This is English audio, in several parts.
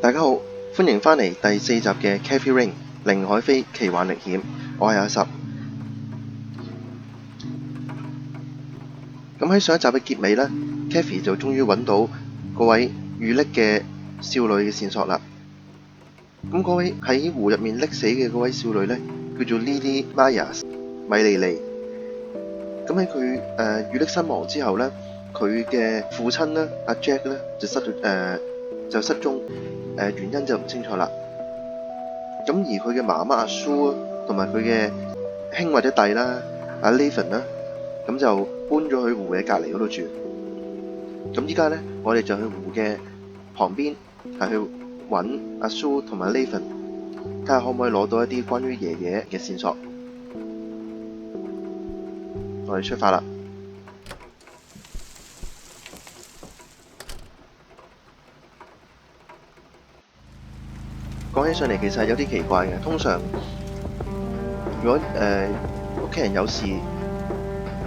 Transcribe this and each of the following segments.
大家好，歡迎返嚟第4集嘅 Kathy 凌愷霏奇幻歷險，我係阿拾。咁喺上一集嘅結尾呢 Kathy 就終於揾到嗰位遇溺嘅少女嘅線索啦。咁嗰位喺湖入面溺死嘅嗰位少女呢，叫做凌愷霏米莉莉。咁喺佢遇溺身亡之後呢，佢嘅父親呢，阿 Jack 呢，就失蹤，原因就唔清楚啦。咁而佢嘅媽媽阿蘇同埋佢嘅兄或者弟啦，阿 Nathan 啦，咁就搬咗去湖嘅隔離嗰度住。咁依家呢，我哋就去湖嘅旁邊係去揾阿蘇同埋 Nathan， 睇下可唔可以攞到一啲關於爺爺嘅線索。我哋出發啦！講起上嚟其實有啲奇怪嘅，通常如果屋企人有事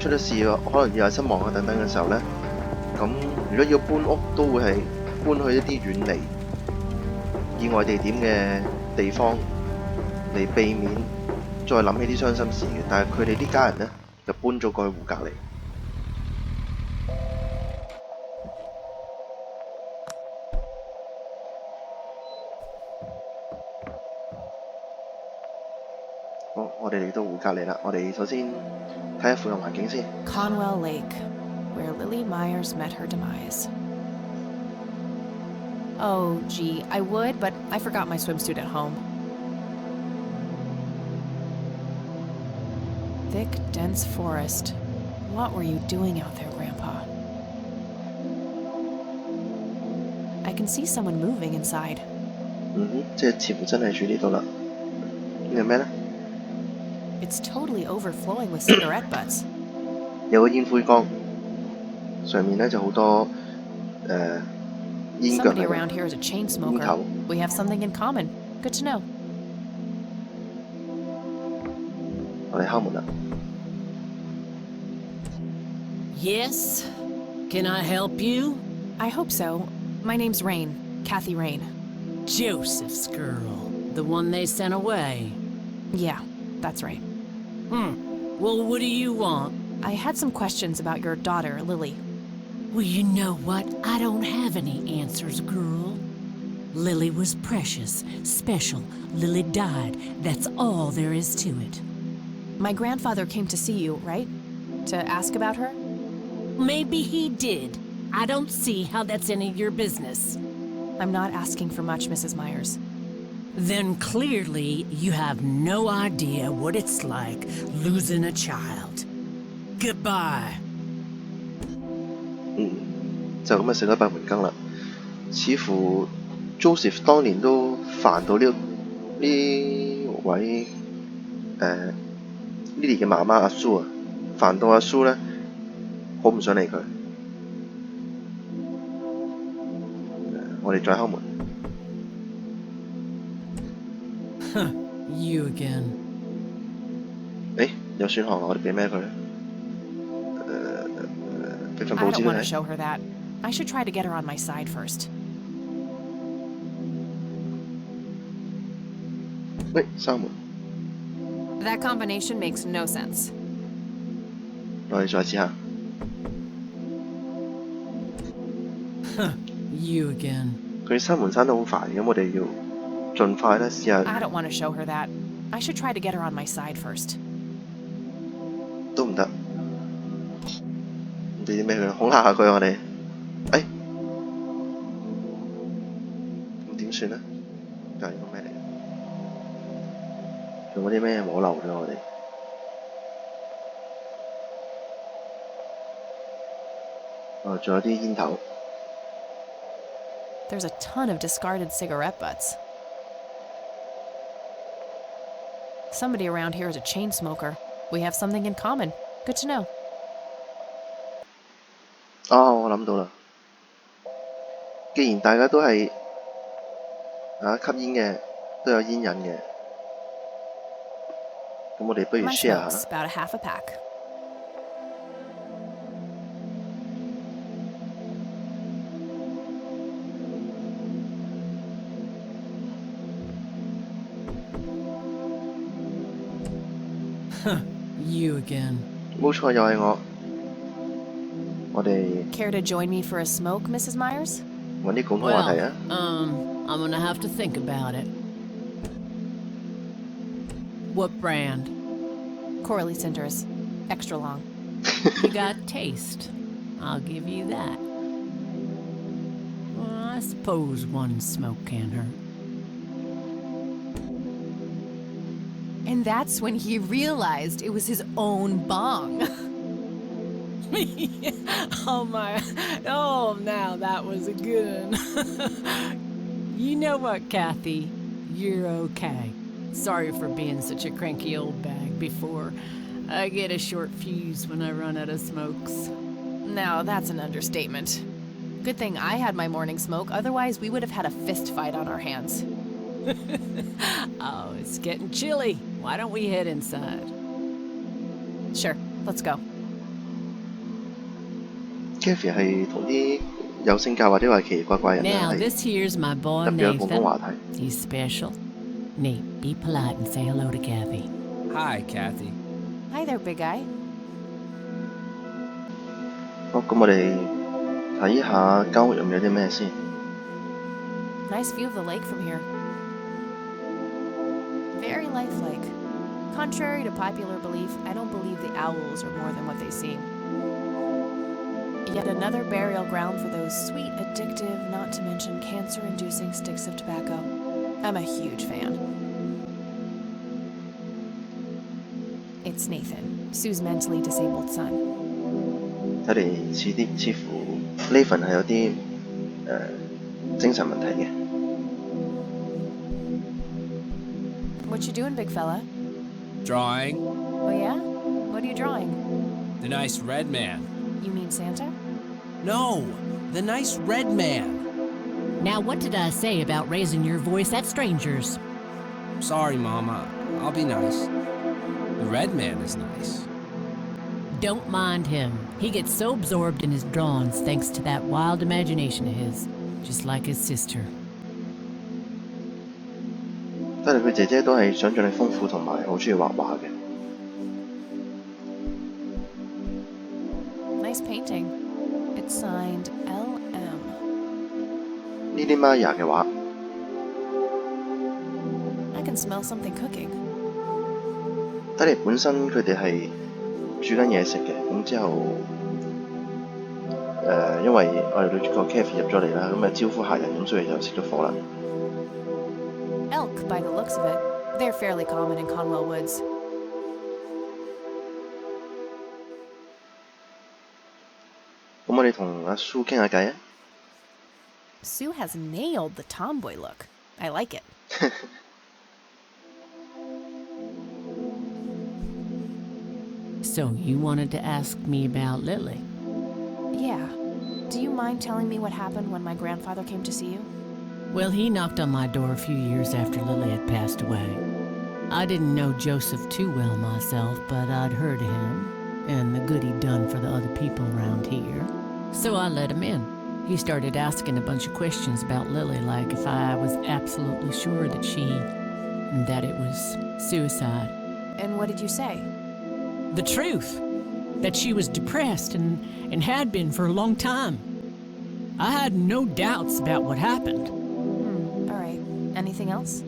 出咗事，可能意外身亡啊等等嘅時候呢，咁如果要搬屋都會係搬去一啲遠離意外地點嘅地方嚟避免再諗起啲傷心事嘅。但係佢哋呢家人呢，就搬咗過去湖隔離。好，我哋嚟到湖隔離啦。我哋首先睇下附近環境先。Conwell Lake, where Lily Myers met her demise. Oh, gee, I would, but I forgot my swimsuit at home. Thick, dense forest. What were you doing out there, Grandpa? I can see someone moving inside. 即係似乎真係住呢度啦。呢係咩呢？ It's totally overflowing with cigarette butts. 有個煙灰缸，上面呢就好多煙腳 Somebody around here is a chain smoker. We have something in common. Good to know. 我哋敲門啦。Yes? Can I help you? I hope so. My name's Rain. Kathy Rain. Joseph's girl. The one they sent away. Yeah, that's right. Well, what do you want? I had some questions about your daughter, Lily. Well, you know what? I don't have any answers, girl. Lily was precious, special. Lily died. That's all there is to it. My grandfather came to see you, right? To ask about her? Maybe he did. I don't see how that's any of your business. I'm not asking for much, Mrs. Myers. Then clearly you have no idea what it's like losing a child. Goodbye. 就咁啊，食咗閉門羹啦。似乎 Joseph 當年都煩到呢位Lily 嘅媽媽阿蘇啊，煩到阿蘇呢，好唔想理佢。我哋再敲門。You again. 誒，有選項啦，我哋俾咩佢呢？俾份 I 報 don't 紙 want to 佢睇。 show her that. I should try to get her on my side first. 喂，閂門。 That combination makes no sense. 我哋再試下。 You again. 佢閂門閂得好快，咁我哋要盡快咧試下。 I don't want to show her that. I should try to get her on my side first. 都唔得。俾啲咩佢？恐嚇下佢我哋。誒，咁點算呢？究竟個咩嚟？仲有啲咩冇漏咗我哋？仲有啲煙頭。 There's a ton of discarded cigarette butts. Somebody around here is a chain smoker. We have something in common. Good to know. 我諗到啦。既然大家都係吸煙嘅，都有煙癮嘅，咁我哋不如 My share smoke's 下。 about a half a pack. 誒 You again. 冇錯，又係我。我哋 Care to join me for a smoke, Mrs. Myers? 揾啲共同話題啊。 I'm gonna have to think about it. What brand? Corley Cinders. Extra long. You got taste. I'll give you that. Well, I suppose one smoke can't hurt. And that's when he realized it was his own bong. Oh my, oh now that was a good one. You know what, Kathy? You're okay. Sorry for being such a cranky old bag before. I get a short fuse when I run out of smokes. Now that's an understatement. Good thing I had my morning smoke, otherwise we would have had a fist fight on our hands. Oh, it's getting chilly. Why don't we head inside? Sure, let's go. Kathy 係同啲有性格或者話奇奇怪怪人 Now 係 this here's my boy 特別有共同話 Nathan. 題。 He's special. Nate, be polite and say hello to Kathy. Hi, Kathy. Hi there, big guy. 好，咁我哋睇下間屋入面有啲咩先。 Nice view of the lake from here. Very lifelike. Contrary to popular belief, I don't believe the owls are more than what they seem. Yet another burial ground for those sweet, addictive, not to mention cancer-inducing sticks of tobacco. I'm a huge fan. It's Nathan, Sue's mentally disabled son. 睇嚟似乎呢份係有啲精神問題嘅。 What you doing, big fella? Drawing Oh yeah? What are you drawing? the nice red man. You mean Santa? No, the nice red man. Now, what did I say about raising your voice at strangers? Sorry, Mama. I'll be nice. The red man is nice. Don't mind him. He gets so absorbed in his drawings thanks to that wild imagination of his, just like his sister. 睇嚟佢姐姐都係想像力豐富同埋好中意畫畫嘅。 Nice painting. It's signed LM. 呢啲 Maya 嘅畫， I can smell something cooking. 睇嚟本身佢哋係煮緊嘢食嘅，咁之後因為我哋女主角 Kathy 入咗嚟啦，咁啊招呼客人，咁所以就熄咗火啦。 Elk, by the looks of it. They're fairly common in Conwell Woods. 咁我哋同阿蘇傾下偈啊。 Sue has nailed the tomboy look. I like it. So, you wanted to ask me about Lily? Yeah. Do you mind telling me what happened when my grandfather came to see you? Well, he knocked on my door a few years after Lily had passed away. I didn't know Joseph too well myself, but I'd heard of him and the good he'd done for the other people around here. So I let him in. He started asking a bunch of questions about Lily, like if I was absolutely sure that it was suicide. And what did you say? The truth. That she was depressed and had been for a long time. I had no doubts about what happened. All right. Anything else?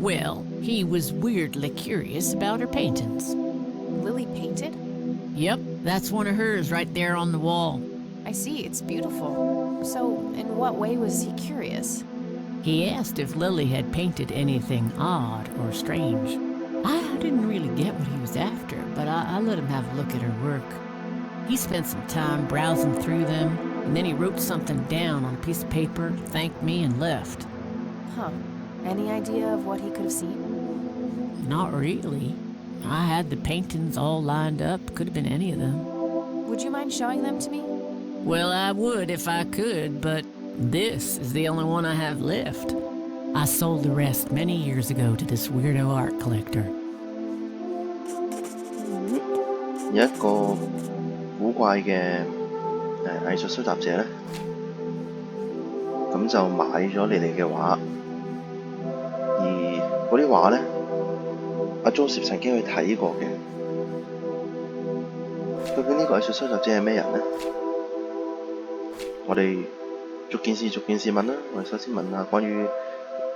Well, he was weirdly curious about her paintings. Lily painted? Yep, that's one of hers right there on the wall. I see. It's beautiful. So, in what way was he curious? He asked if Lily had painted anything odd or strange. I didn't really get what he was after, but I let him have a look at her work. He spent some time browsing through them, and then he wrote something down on a piece of paper, thanked me, and left. Huh. Any idea of what he could have seen? Not really. I had the paintings all lined up. Could have been any of them. Would you mind showing them to me? Well, I would if I could, but this is the only one I have left. I sold the rest many years ago to this weirdo art collector. 有一個古怪嘅藝術收集者咧，咁就買咗你哋嘅畫，而嗰啲畫咧，阿 Joseph 曾經去睇過嘅，究竟呢個藝術收集者係咩人呢？我哋逐件事問啦。我哋首先問下關於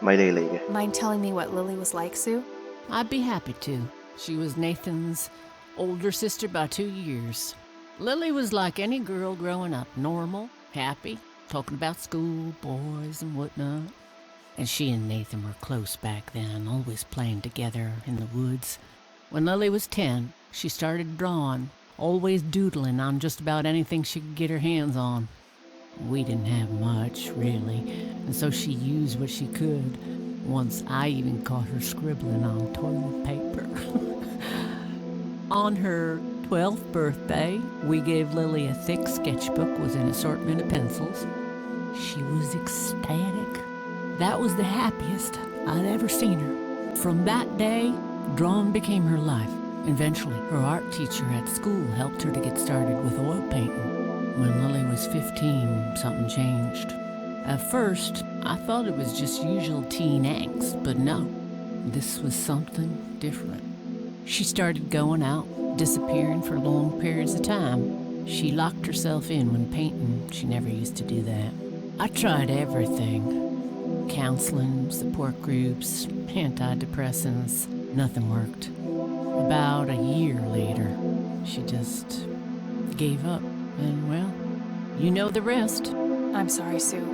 米莉莉嘅。Mind telling me what Lily was like, Sue? I'd be happy to. She was Nathan's older sister by 2 years. Lily was like any girl growing up, normal, happy, talking about school, boys, and whatnot. And she and Nathan were close back then, always playing together in the woods. When Lily was 10, she started drawing, always doodling on just about anything she could get her hands on. We didn't have much, really, and so she used what she could. Once I even caught her scribbling on toilet paper. On her 12th birthday, we gave Lily a thick sketchbook with an assortment of pencils. She was ecstatic. That was the happiest I'd ever seen her. From that day, drawing became her life. Eventually, her art teacher at school helped her to get started with oil painting. When Lily was 15, something changed. At first, I thought it was just usual teen angst, but no, this was something different. She started going out, disappearing for long periods of time. She locked herself in when painting. She never used to do that. I tried everything. Counseling, support groups, antidepressants. Nothing worked. About a year later, she just gave up. And, well, you know the rest. I'm sorry, Sue.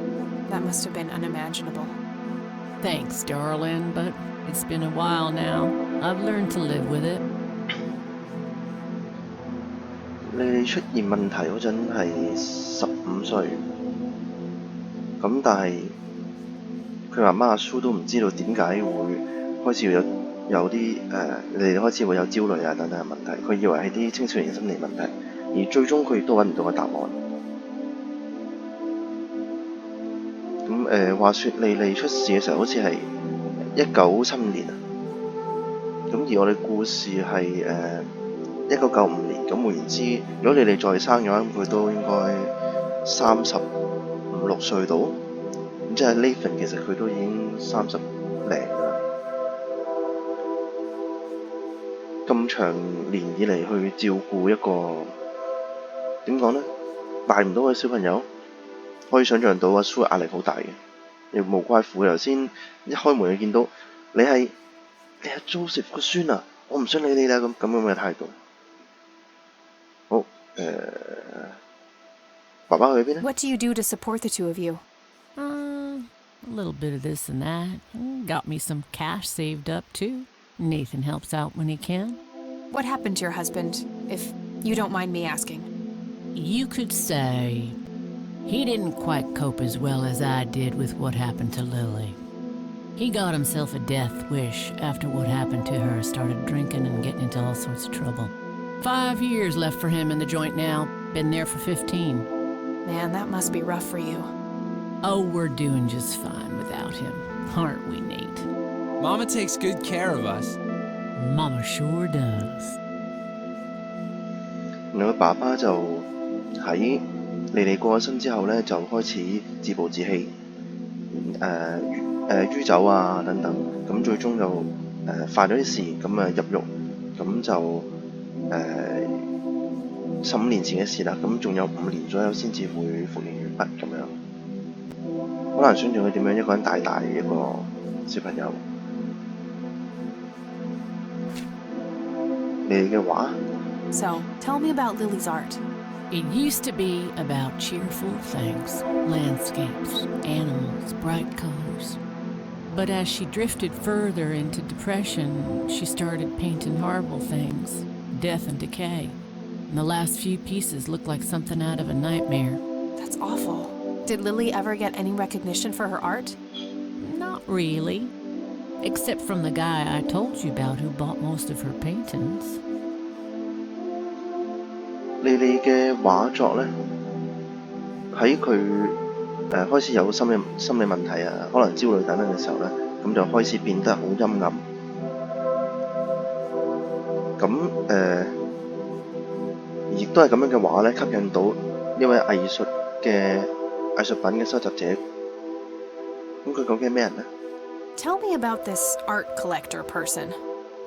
That must have been unimaginable. Thanks, darling, but it's been a while now. I've learned to live with it. 你出現問題嗰陣係15歲，咁但係佢媽媽阿蘇都唔知道點解會開始有啲你哋開始會有焦慮啊等等嘅問題，佢以為係啲青少年嘅心理問題，而最終佢亦都揾唔到個答案。咁話說莉莉出事嘅時候好似係1975年啊，咁而我哋故事係1995年，咁換言之，如果莉莉再生嘅話，咁佢都應該35、6歲到，咁即係 Nathan 其實佢都已經30零啦。咁長年以嚟去照顧一個點講呢？大唔到嘅小朋友，可以想像到阿蘇壓力好大嘅，亦無怪乎頭先一開門就見到你係 Joseph 個孫啊，我唔想理你啦咁嘅態度。好，爸爸去邊呢？ What do you do to support the two of you? A little bit of this and that. Got me some cash saved up, too. Nathan helps out when he can. What happened to your husband, if you don't mind me asking? You could say he didn't quite cope as well as I did with what happened to Lily. He got himself a death wish after what happened to her, started drinking and getting into all sorts of trouble. 5 years left for him in the joint now. Been there for 15. Man, that must be rough for you. Oh, we're doing just fine without him, aren't we, Nate? Mama takes good care of us. Mama sure does. 然後佢爸爸就喺莉莉過咗身之後呢，就開始自暴自棄，酗酒啊等等，咁最終就犯咗啲事，咁入獄，咁就15年前嘅事啦，咁仲有5年左右先至會服刑完畢咁樣，好難想像佢點樣一個人帶大一個小朋友。你嘅畫 So, tell me about Lily's art. It used to be about cheerful things, landscapes, animals, bright colors. But as she drifted further into depression, she started painting horrible things, death and decay. And the last few pieces look like something out of a nightmare. That's awful. Did Lily ever get any recognition for her art? Not really. Except from the guy I told you about who bought most of her paintings. 莉莉嘅畫作呢，喺佢開始有心理問題啊，可能焦慮等等嘅時候呢，咁就開始變得好陰暗。咁亦都係咁樣嘅畫呢，吸引到呢位藝術品嘅收集者。咁佢究竟係咩人呢？ Tell me about this art collector person.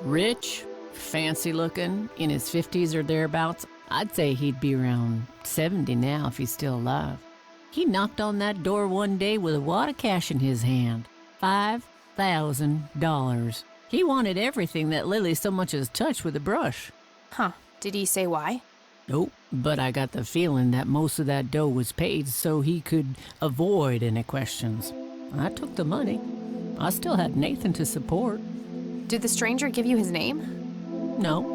Rich, fancy looking, in his 50s or thereabouts. I'd say he'd be around 70 now if he's still alive. He knocked on that door one day with a wad of cash in his hand. $5,000. He wanted everything that Lily so much as touched with a brush. Huh. Did he say why? Nope, but I got the feeling that most of that dough was paid so he could avoid any questions. I took the money. I still had Nathan to support. Did the stranger give you his name? No.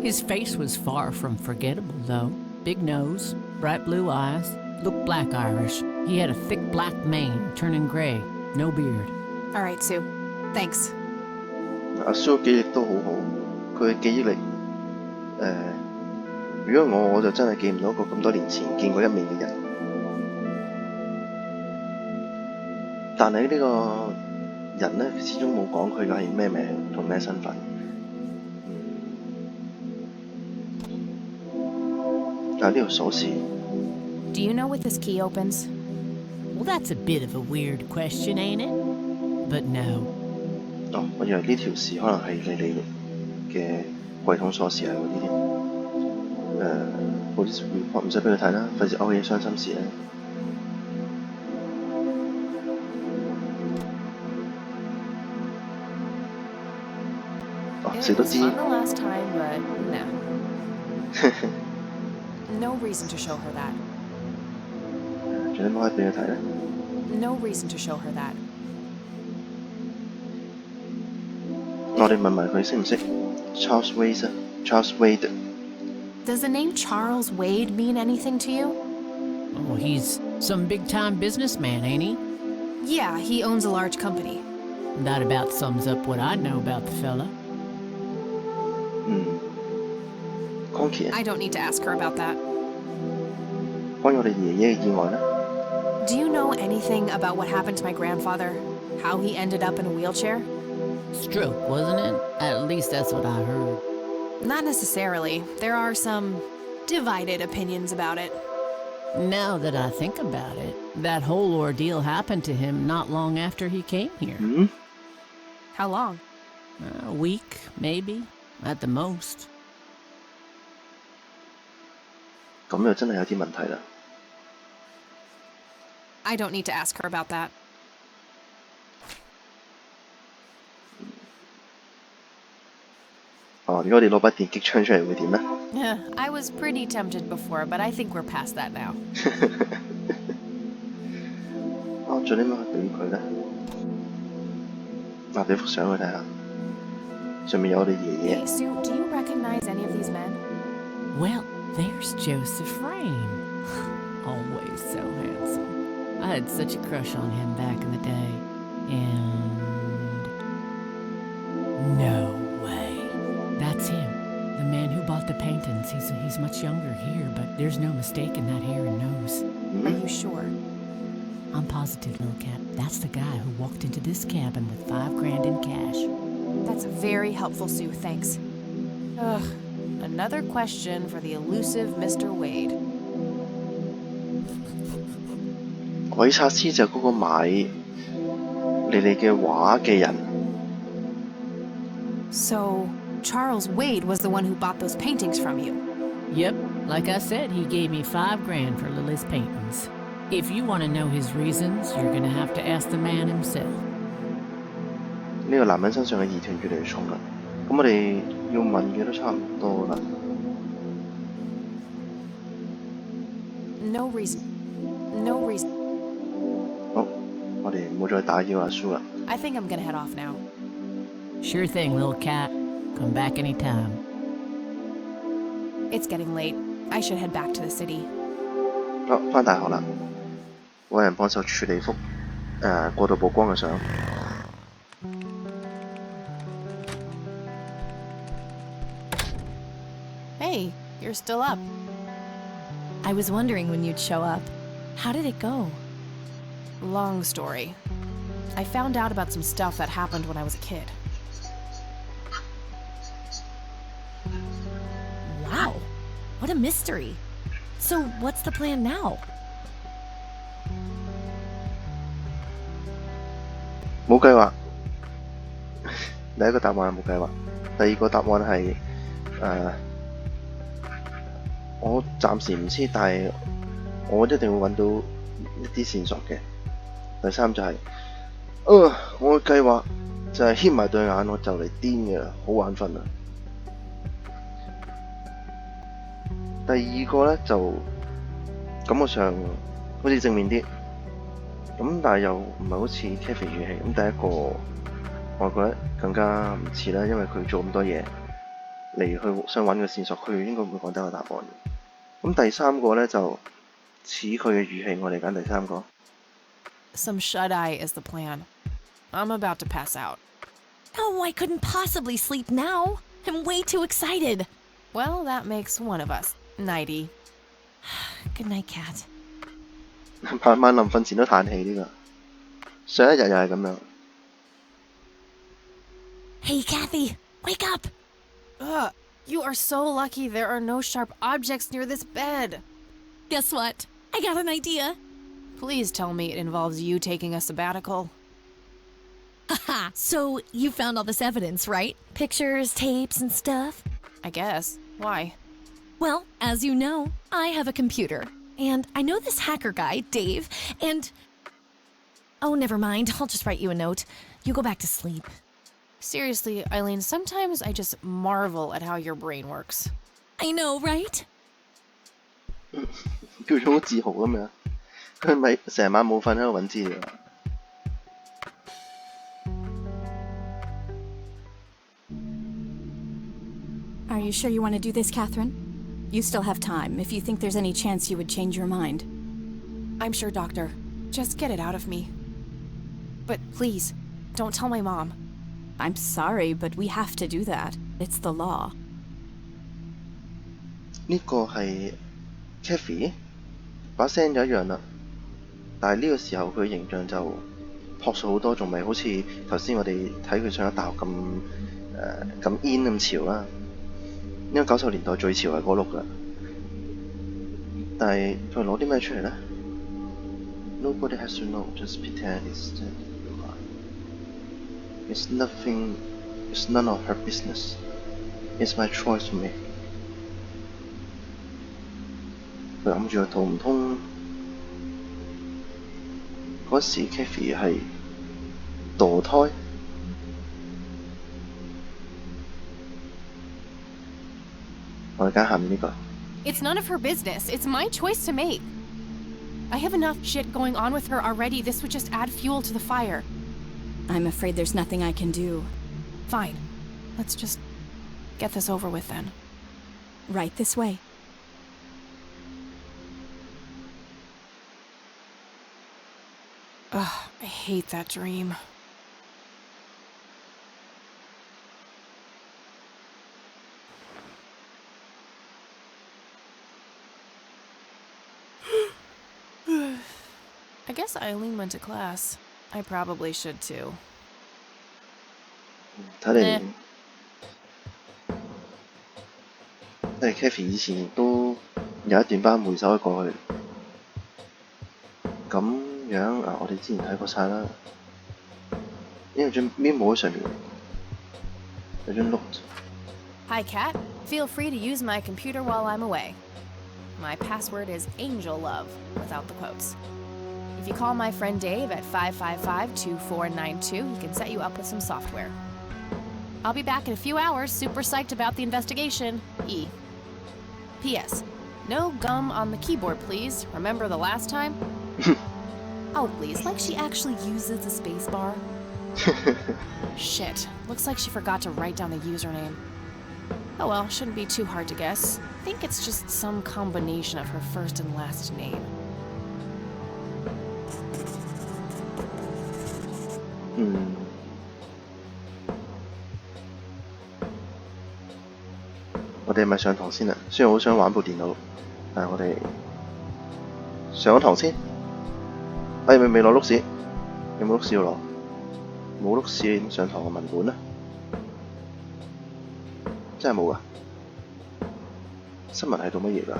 His face was far from forgettable, though. Big nose, bright blue eyes, looked black Irish. He had a thick black mane, turning gray, no beard. All right, Sue. Thanks. 阿蘇嘅記憶都好好，佢嘅記憶力如果我就真係記唔到一個咁多年前見過一面嘅人。但係呢個人呢，始終冇講佢係咩名同咩身份。呢條鎖匙。Do you know what this key opens? Well, that's a bit of a weird question, ain't it? But no. 哦，我以為呢條匙可能係你嘅櫃桶鎖匙係嗰啲添。好似 report 唔使俾佢睇啦，費事勾起傷心事咧。哦，食都知。It was fun the last time, but no. No reason to show her that. 仲有冇可以俾佢睇咧？ No reason to show her that. 我哋問埋佢識唔識 Charles Wade 啊 ？Charles Wade。 Does the name Charles Wade mean anything to you? Oh, he's some big-time businessman, ain't he? Yeah, he owns a large company. That about sums up what I know about the fella. 江琪啊， I don't need to ask her about that. 關於我哋爺爺嘅意外咧， Do you know anything about what happened to my grandfather? How he ended up in a wheelchair? Stroke, wasn't it? At least that's what I heard. Not necessarily. There are some divided opinions about it. Now that I think about it, that whole ordeal happened to him not long after he came here. How long? A week, maybe, at the most. 咁又真係有啲問題啦。 I don't need to ask her about that. 哦，如果我哋攞把電擊槍出嚟會點咧？ I was pretty tempted before, but I think we're past that now. 最尾咪俾佢咧，俾幅相佢睇下，上面有我哋爺 Hey, 爺。 Sue, do you recognize any of these men? Well, there's Joseph Rain. Always so handsome. I had such a crush on him back in the day. And... no way. That's him. The man who bought the paintings. He's much younger here, but there's no mistake in that hair and nose. Are you sure? I'm positive, little cat. That's the guy who walked into this cabin with $5,000 in cash. That's very helpful, Sue. Thanks. Ugh. Another question for the elusive Mr. Wade. 鬼策師就嗰個買你哋嘅畫嘅人。 So, Charles Wade was the one who bought those paintings from you. Yep, like I said, he gave me $5,000 for Lily's paintings. If you want to know his reasons, you're gonna have to ask the man himself. 呢個男人身上嘅疑團越嚟越重啦，咁我哋要問嘅都差唔多啦。 No reason. No reason. 好，我哋唔好再打擾阿蘇啦。 I think I'm gonna head off now. Sure thing, little cat. Come back anytime. It's getting late. I should head back to the city. 好，返大學啦，揾人幫手處理幅過度曝光嘅相。 Hey, you're still up. I was wondering when you'd show up. How did it go? Long story. I found out about some stuff that happened when I was a kid. Wow, what a mystery. So, what's the plan now? 冇計劃。第一個答案係冇計劃，第二個答案係我暫時唔知，但係我一定會揾到一啲線索嘅。第三就係、我嘅計劃就係掀埋對眼，我就嚟癲嘅啦，好眼瞓啊！第二個呢，就感覺上好似正面啲，咁但係又唔係好似 Kathy 語氣。咁第一個我覺得更加唔似啦，因為佢做咁多嘢嚟去想揾個線索，佢應該會講得個答案嘅。咁第三個呢，就似佢嘅語氣，我哋揀第三個。Some shut-eye is the plan. I'm about to pass out. Oh, I couldn't possibly sleep now. I'm way too excited. Well, that makes one of us. Nighty. Good night, Kat. 晚晚臨瞓前都嘆氣呢個，上一日又係咁樣。Hey, Kathy, wake up! Ugh, you are so lucky there are no sharp objects near this bed. Guess what? I got an idea. Please tell me it involves you taking a sabbatical. Haha, so you found all this evidence, right? Pictures, tapes, and stuff? I guess. Why? Well, as you know, I have a computer. And I know this hacker guy, Dave, and... Oh, never mind. I'll just write you a note. You go back to sleep. Seriously, Eileen, sometimes I just marvel at how your brain works. I know, right? 叫做好自豪咁樣，佢咪成晚冇瞓喺度揾資料。Are you sure you want to do this, Catherine? You still have time, if you think there's any chance you would change your mind. I'm sure, Doctor. Just get it out of me. But please, don't tell my mom. I'm sorry, but we have to do that. It's the law. 呢個係 Kathy 把聲就一樣啦，但係呢個時候佢形象就樸素好多，仲未好似頭先我哋睇佢上咗大學咁in 咁潮啦。因為90年代最潮係嗰碌㗎，但係佢攞啲咩出嚟呢？ Nobody has to know, just pretend it's that you are. It's nothing, it's none of her business. It's my choice to make. 佢揞住個肚，唔通嗰時 Kathy 係墮胎？我哋揀下面呢個。 It's none of her business. It's my choice to make. I have enough shit going on with her already. This would just add fuel to the fire. I'm afraid there's nothing I can do. Fine. Let's just get this over with then. Right this way. Ugh, I hate that dream. I guess Eileen went to class. I probably should too. 睇嚟 Kathy 以前都有一段班回首過去。咁樣啊，我哋之前睇過晒啦。因為張 memo 喺上面有張 note。 Hi, Kat. Feel free to use my computer while I'm away. My password is AngelLove, without the quotes. If you call my friend Dave at 555-2492, he can set you up with some software. I'll be back in a few hours, super psyched about the investigation. E. P.S. No gum on the keyboard, please. Remember the last time? Oh, please, like she actually uses the spacebar. Shit, looks like she forgot to write down the username. Oh well, shouldn't be too hard to guess. I think it's just some combination of her first and last name.我哋係咪上堂先啊？雖然好想玩部電腦，但係我哋上咗堂先。未攞碌屎，有冇碌屎要攞？冇碌屎點上堂嘅文本呢？真係冇啊！新聞係做乜嘢㗎？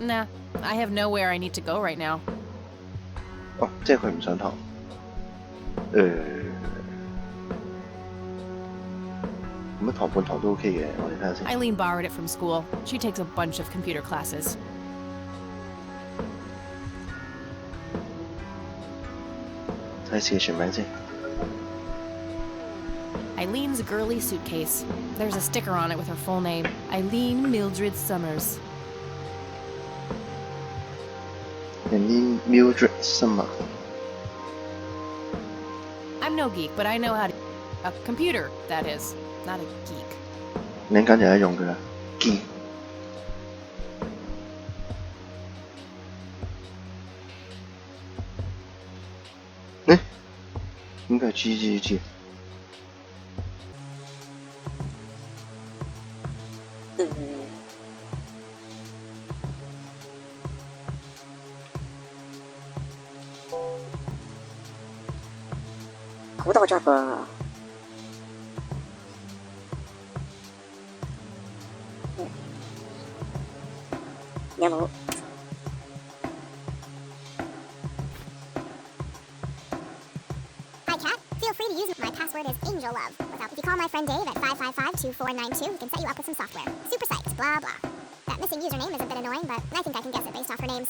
Nah, I have nowhere I need to go right now. 哦，即係佢唔上堂。咁乜堂半堂都 OK 嘅，我哋睇下先。Eileen borrowed it from school. She takes a bunch of computer classes. 睇下次全名先。 Eileen's girly suitcase. There's a sticker on it with her full name, Eileen Mildred Summers. Eileen Mildred Summers。 I'm no geek, but I know how to... A computer, that is. Not a geek. 你陣間就一用㗎啦，G。呢？點解係 G？ 好多 job 喎。有冇？ Hi, Kat. Feel free to use my password is AngelLove. If you call my friend Dave at 555-2492, he can set you up with some software. Super psyched, blah, blah. That missing username is a bit annoying, but I think I can guess it based off her names.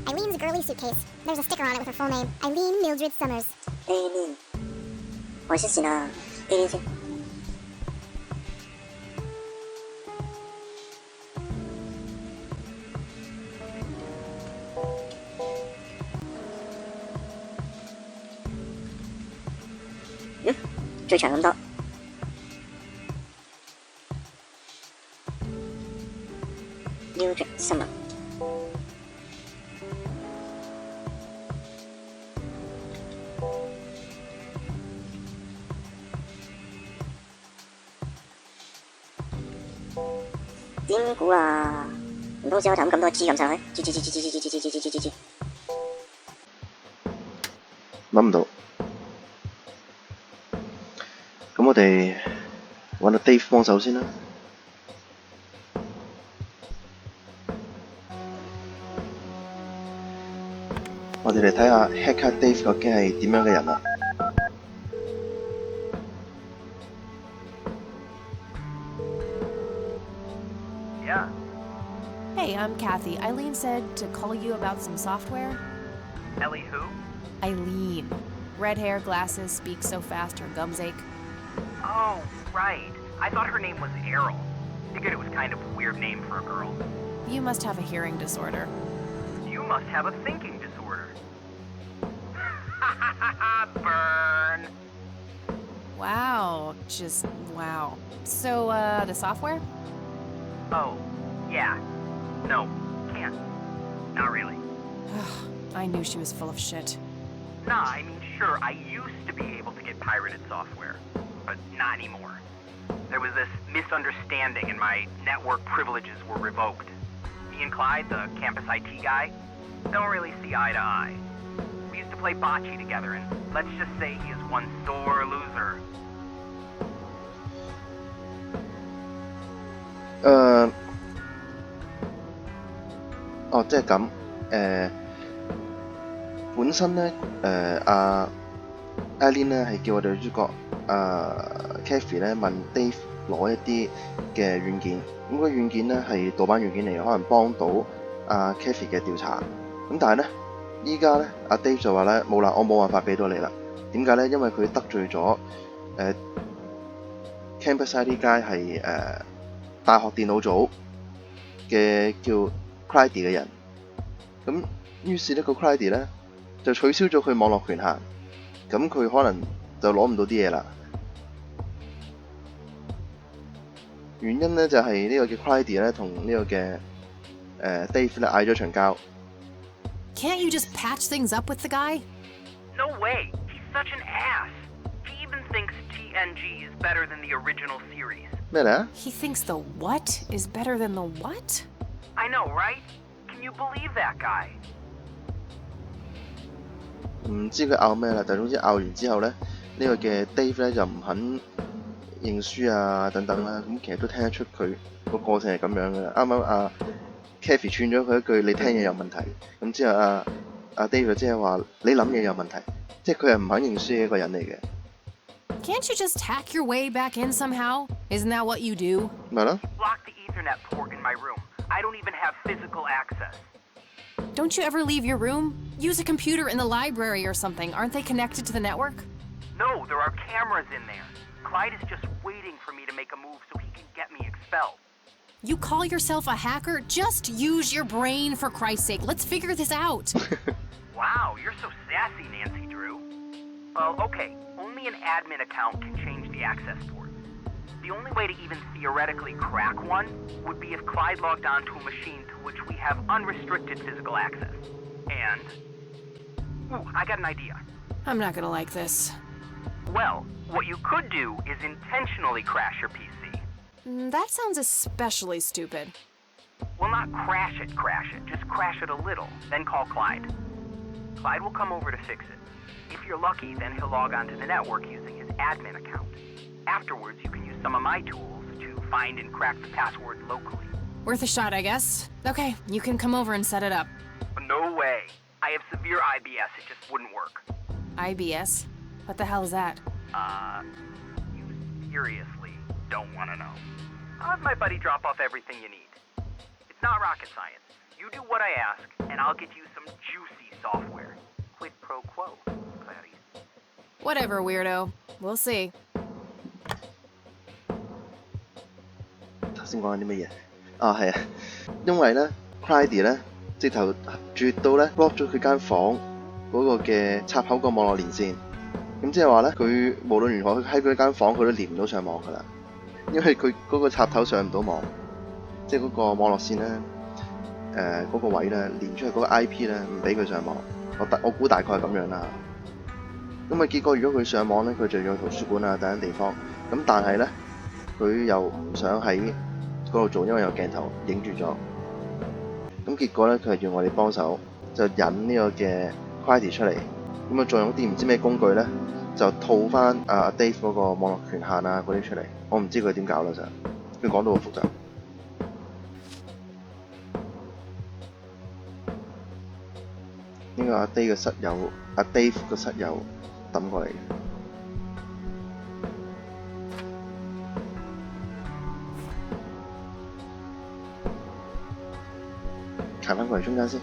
Eileen's girly suitcase. There's a sticker on it with her full name, Eileen Mildred Summers. Eileen，我先先啊，Eileen先。最長咁多。Mildred Summers。點估啊？唔通只可以咁多 G 咁上去 ？G。諗唔到。咁我哋揾到 Dave 幫手先啦。我哋嚟睇下 Hacker Dave 究竟係點樣嘅人啊？ Yeah. Hey, I'm Kathy. Eileen said to call you about some software. Ellie who? Eileen. Red hair, glasses, speaks so fast her gums ache. Oh, right. I thought her name was Errol. Figured it was kind of a weird name for a girl. You must have a hearing disorder. You must have a thinking disorder. Burn. Wow, just wow. So, the software? Oh, yeah. No, can't. Not really. I knew she was full of shit. Nah, I mean, sure, I used to be able to get pirated software, but not anymore. There was this misunderstanding and my network privileges were revoked. Me and Clyde, the campus IT guy, don't really see eye to eye. We used to play bocce together, and let's just say he is one sore loser. 即係咁，本身咧，Eileen 咧係叫我哋主角Kathy 咧問 Dave 攞一啲嘅軟件，咁個軟件咧係盜版軟件嚟，可能幫到Kathy 嘅調查。咁但係咧，依家咧Dave 就話咧冇啦，我冇辦法俾到你啦。點解咧？因為佢得罪咗Campus IT 街係大學電腦組嘅叫 Clyde 嘅人，咁於是呢個 Clyde 咧就取消咗佢網絡權限，咁佢可能就攞唔到啲嘢啦。原因咧就係呢個叫 Clyde 咧同呢個嘅Dave 咧嗌咗場交。Can't you just patch things up with the guy? No way! He's such an ass! He even thinks TNG is better than the original series. 咩嚟啊？ He thinks the what is better than the what? I know, right? Can you believe that guy? 唔知佢拗咩啦，但係總之拗完之後咧，呢個嘅 Dave 咧就唔肯認輸啊等等啦，咁其實都聽得出佢個過程係咁樣嘅啦。啱啱Kathy 串咗佢一句，你聽嘢有問題，咁之後Dave 即係話你諗嘢有問題，即係佢係唔肯認輸嘅一個人嚟嘅。Can't you just hack your way back in somehow? Isn't that what you do? 咪咯， Lock the Ethernet port in my room. I don't even have physical access. Don't you ever leave your room? Use a computer in the library or something. Aren't they connected to the network? No, there are cameras in there. Clyde is just waiting for me to make a move so he can get me expelled. You call yourself a hacker? Just use your brain, for Christ's sake. Let's figure this out. Wow, you're so sassy, Nancy Drew. Well, okay, only an admin account can change the access ports. The only way to even theoretically crack one would be if Clyde logged onto a machine to which we have unrestricted physical access. And... Ooh, I got an idea. I'm not gonna like this. Well, what you could do is intentionally crash your PC. That sounds especially stupid. Well, not crash it, just crash it a little, then call Clyde. Clyde will come over to fix it. If you're lucky, then he'll log onto the network using his admin account. Afterwards, you can use some of my tools to find and crack the password locally. Worth a shot, I guess. Okay, you can come over and set it up. No way. I have severe IBS, it just wouldn't work. IBS? What the hell is that? You seriously don't want to know. I'll have my buddy drop off everything you need. It's not rocket science. You do what I ask, and I'll get you some juicy software. Quid pro quo, Clarice. Whatever, weirdo. We'll see. 頭先講緊啲乜嘢？啊，係啊，因為咧 Clyde 咧直頭絕到咧 block 咗佢間房嗰個嘅插口個網絡連線，咁即係話咧佢無論如何喺佢間房佢都連唔到上網㗎啦，因為佢嗰個插頭上唔到網，即係嗰個網絡線咧嗰個位咧連出去嗰個 IP 咧唔俾佢上網，我估大概係咁樣啦。咁啊結果如果佢上網咧，佢就要去圖書館啊等地方，咁但係咧佢又唔想喺嗰度做，因為有鏡頭影住咗。咁結果咧，佢係要我哋幫手，就引呢個嘅 Clyde 出嚟。咁啊，再用啲唔知咩工具咧，就套翻阿 Dave 嗰個網絡權限啊嗰啲出嚟。我唔知佢點搞啦，就佢講到好複雜。呢個阿 Dave 嘅室友，阿 Dave 嘅室友抌過嚟嘅。行返過嚟中間先。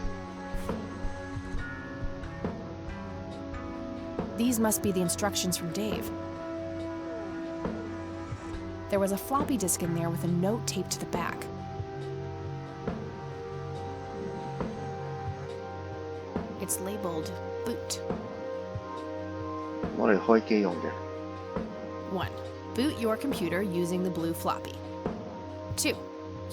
These must be the instructions from Dave. There was a floppy disk in there with a note taped to the back. It's labeled boot. 我哋開機用嘅。 1. Boot your computer using the blue floppy. 2.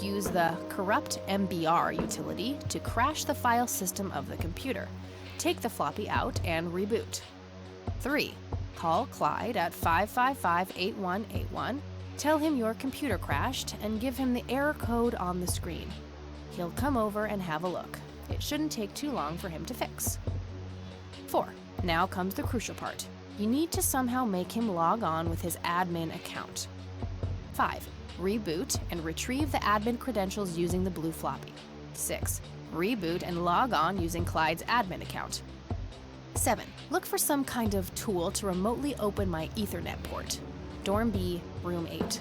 Use the corrupt MBR utility to crash the file system of the computer. Take the floppy out and reboot. 3. Call Clyde at 555-8181. Tell him your computer crashed and give him the error code on the screen. He'll come over and have a look. It shouldn't take too long for him to fix. 4. Now comes the crucial part. You need to somehow make him log on with his admin account. 5. Reboot and retrieve the admin credentials using the blue floppy. 6. Reboot and log on using Clyde's admin account. 7. Look for some kind of tool to remotely open my Ethernet port. Dorm B, room 8.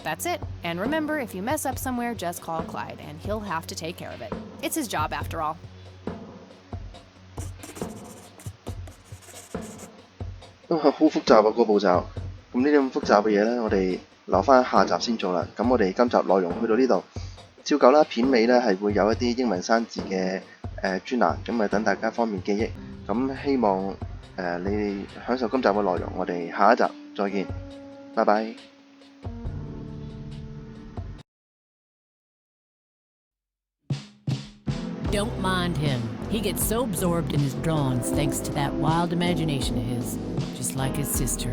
That's it. And remember, if you mess up somewhere, just call Clyde, and he'll have to take care of it. It's his job after all. 好複雜啊個步驟。咁呢啲咁複雜嘅嘢咧，我哋留翻下集先做啦。咁我哋今集內容去到呢度，照舊啦。片尾咧係會有一啲英文生字嘅專欄，咁啊等大家方便記憶。咁希望你哋享受今集嘅內容，我哋下一集再見，拜拜。Don't mind him. He gets so absorbed in his drawings thanks to that wild imagination of his, just like his sister.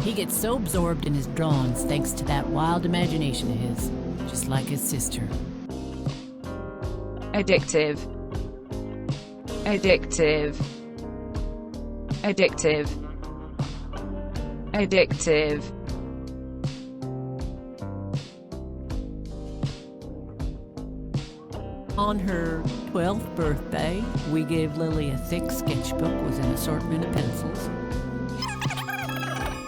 He gets so absorbed in his drawings thanks to that wild imagination of his, just like his sister. Addictive. Addictive. Addictive. Addictive. On her 12th birthday, we gave Lily a thick sketchbook with an assortment of pencils.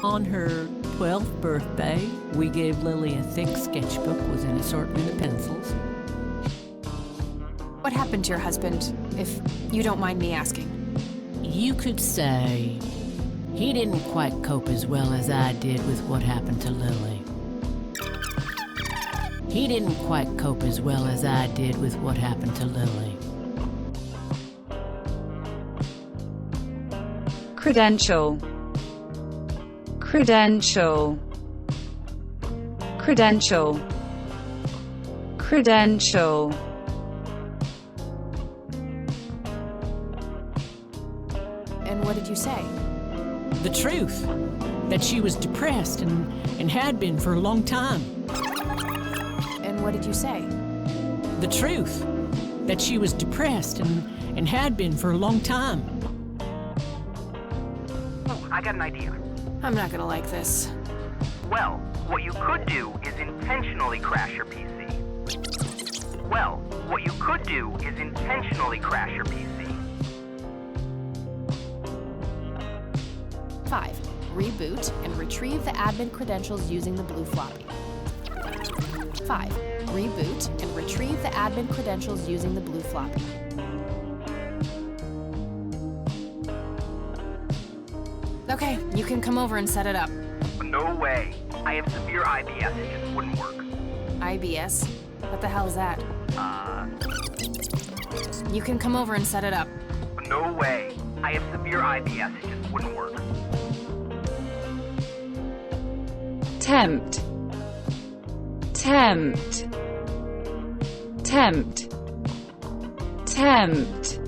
On her 12th birthday, we gave Lily a thick sketchbook with an assortment of pencils. What happened to your husband, if you don't mind me asking? You could say he didn't quite cope as well as I did with what happened to Lily. He didn't quite cope as well as I did with what happened to Lily. Credential. Credential. Credential. Credential. And what did you say? The truth, that she was depressed and had been for a long time. And what did you say? The truth, that she was depressed and had been for a long time. Oh, I got an idea. I'm not gonna like this. Well, what you could do is intentionally crash your PC. Well, what you could do is intentionally crash your PC. 5. Reboot and retrieve the admin credentials using the blue floppy. 5. Reboot and retrieve the admin credentials using the blue floppy. Okay, you can come over and set it up. No way. I have severe IBS. It just wouldn't work. IBS? What the hell is that? You can come over and set it up. No way. I have severe IBS. It just wouldn't work. Tempt. Tempt. Tempt. Tempt.